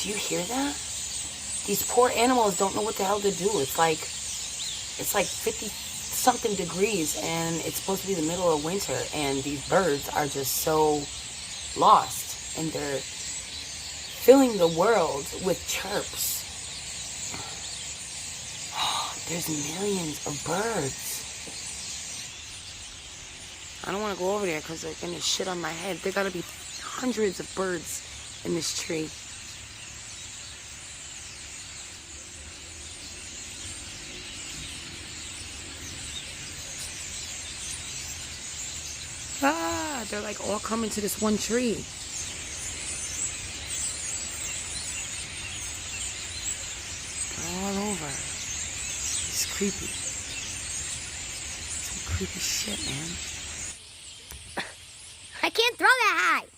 Do you hear that? These poor animals don't know what the hell to do. It's like 50 something degrees and it's supposed to be the middle of winter, and these birds are just so lost, and they're filling the world with chirps. There's millions of birds. I don't want to go over there because they're going to shit on my head. There got to be hundreds of birds in this tree. Ah, they're like all coming to this one tree. All over. It's creepy. Some creepy shit, man. I can't throw that high.